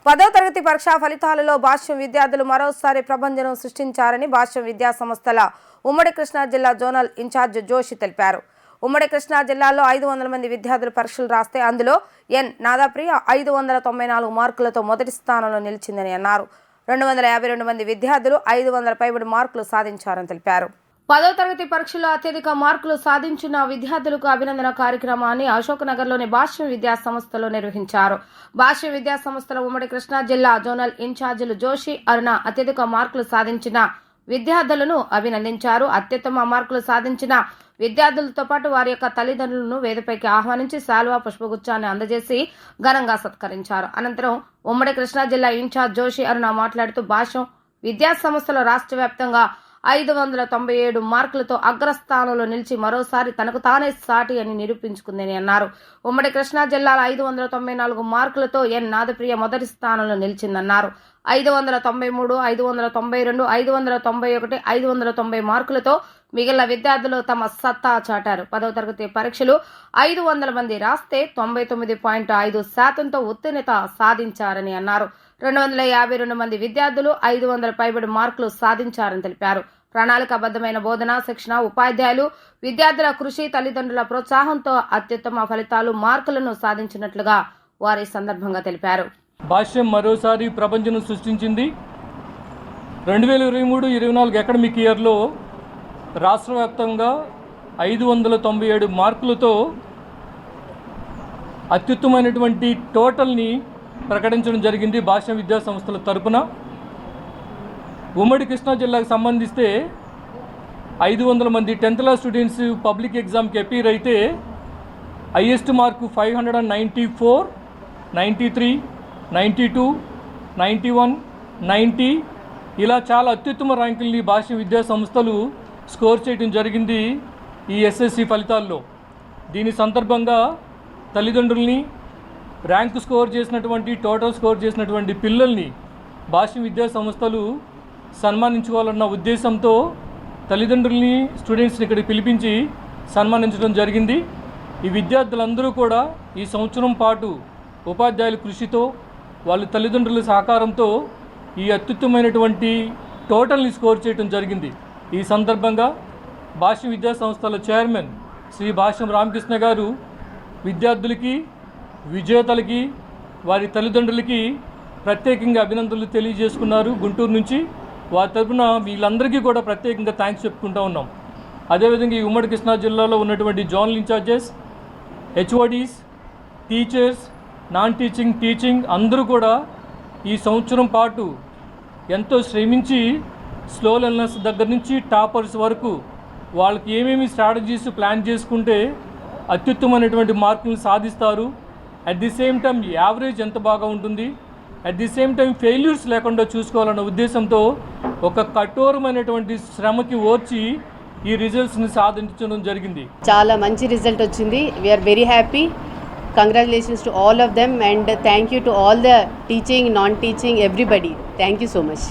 10వ తరగతి పరీక్షా ఫలితాలలో భాష్యం విద్యార్థులు మరోసారి ప్రభంజనం సృష్టించారని భాష్యం విద్యా సంస్థల ఉమ్మడి కృష్ణా జిల్లా జోనల్ ఇన్ఛార్జ్ జోషి తెలిపారు. ఉమ్మడి కృష్ణా జిల్లాలో 500 మంది విద్యార్థులు పరీక్షలు రాస్తే అందులో ఎన్ నాదాప్రియ 594 మార్కులతో మొదటి స్థానంలో నిలిచిందని అన్నారు. 252 మంది విద్యార్థులు 500 పైబడి మార్కులు సాధించారని తెలిపారు. 10వ తరగతి పరీక్షలో అత్యధిక మార్కులు సాధించిన విద్యార్థులకు అభినందన కార్యక్రమాన్ని అశోక్ నగర్లోని భాష్యం విద్యా సంస్థలో నిర్వహించారు. భాష్యం విద్యా సంస్థల ఉమ్మడి కృష్ణా జిల్లా జోనల్ ఇన్ఛార్జీలు జోషి, అరుణ అత్యధిక మార్కులు సాధించిన విద్యార్థులను అభినందించారు. అత్యుత్తమ మార్కులు సాధించిన విద్యార్థులతో పాటు వారి యొక్క తల్లిదండ్రులను వేదికపైకి ఆహ్వానించి శాలువా పుష్పగుచ్చాన్ని అందజేసి ఘనంగా సత్కరించారు. అనంతరం ఉమ్మడి కృష్ణా జిల్లా ఇన్ఛార్జ్ జోషి, అరుణ మాట్లాడుతూ భాష్యం విద్యా సంస్థలో రాష్ట్ర వ్యాప్తంగా 597 మార్కులతో అగ్రస్థానంలో నిలిచి మరోసారి తనకు తానే సాటి అని నిరూపించుకుందని అన్నారు. ఉమ్మడి కృష్ణా జిల్లాలో 594 మార్కులతో ఎన్ నాదప్రియ మొదటి స్థానంలో నిలిచిందన్నారు. 593, 592, 591, 590 మార్కులతో మిగిలిన విద్యార్థులు తమ సత్తా చాటారు. 10వ తరగతి పరీక్షలు 500 మంది రాస్తే 99.5% ఉత్తీర్ణత సాధించారని అన్నారు. 252 మంది విద్యార్థులు 500 పైబడి మార్కులు సాధించారని తెలిపారు. ప్రణాళికాబద్ధమైన బోధన, శిక్షణ, ఉపాధ్యాయులు, విద్యార్థుల కృషి, తల్లిదండ్రుల ప్రోత్సాహంతో అత్యుత్తమ ఫలితాలు, మార్కులను సాధించినట్లుగా వారి సందర్భంగా తెలిపారు. భాష్యం మరోసారి ప్రపంచం సృష్టించింది. 2023-24 అకాడమిక్ ఇయర్లో రాష్ట్ర వ్యాప్తంగా 597 మార్కులతో అత్యుత్తమైనటువంటి టోటల్ని ప్రకటించడం జరిగింది. భాష్యం విద్యా సంస్థల తరపున ఉమ్మడి కృష్ణా జిల్లాకు సంబంధిస్తే 500 మంది 10th క్లాస్ స్టూడెంట్స్ పబ్లిక్ ఎగ్జామ్కి అపీర్ అయితే హైయెస్ట్ మార్కు 594, 93, 92, 91, 90 ఇలా చాలా అత్యుత్తమ ర్యాంకుల్ని భాష్యం విద్యా సంస్థలు స్కోర్ చేయడం జరిగింది ఈ ఎస్ఎస్సి ఫలితాల్లో. దీని సందర్భంగా తల్లిదండ్రుల్ని, ర్యాంకు స్కోర్ చేసినటువంటి, టోటల్ స్కోర్ చేసినటువంటి పిల్లల్ని భాష్యం విద్యా సంస్థలు సన్మానించుకోవాలన్న ఉద్దేశంతో తల్లిదండ్రుల్ని, స్టూడెంట్స్ని ఇక్కడికి పిలిపించి సన్మానించడం జరిగింది. ఈ విద్యార్థులందరూ కూడా ఈ సంవత్సరం పాటు ఉపాధ్యాయుల కృషితో, వాళ్ళ తల్లిదండ్రుల సహకారంతో ఈ అత్యుత్తమైనటువంటి టోటల్ని స్కోర్ చేయడం జరిగింది. ఈ సందర్భంగా భాష్యం విద్యా సంస్థల చైర్మన్ శ్రీ భాష్యం రామకృష్ణ గారు విద్యార్థులకి, విజేతలకి, వారి తల్లిదండ్రులకి ప్రత్యేకంగా అభినందనలు తెలియజేసుకున్నారు గుంటూరు నుంచి. వారి తరఫున వీళ్ళందరికీ కూడా ప్రత్యేకంగా థ్యాంక్స్ చెప్పుకుంటూ ఉన్నాం. అదేవిధంగా ఈ ఉమ్మడి కృష్ణా జిల్లాలో ఉన్నటువంటి zonal in-charges, HODs, teachers, non teaching, teaching అందరూ కూడా ఈ సంవత్సరం పాటు ఎంతో శ్రమించి స్లో లెర్నర్స్ దగ్గర నుంచి టాపర్స్ వరకు వాళ్ళకి ఏమేమి స్ట్రాటజీస్ ప్లాన్ చేసుకుంటే అత్యుత్తమైనటువంటి మార్కులు సాధిస్తారు, at the same time average ఎంత బాగా ఉంటుంది, at the same time failures లేకుండా చూసుకోవాలన్న ఉద్దేశంతో ఒక కఠోరమైనటువంటి శ్రమకి ఓర్చి ఈ రిజల్ట్స్ని సాధించడం జరిగింది. చాలా మంచి రిజల్ట్ వచ్చింది. We are very happy. Congratulations to all of them and thank you to all the teaching, non-teaching, everybody. Thank you so much.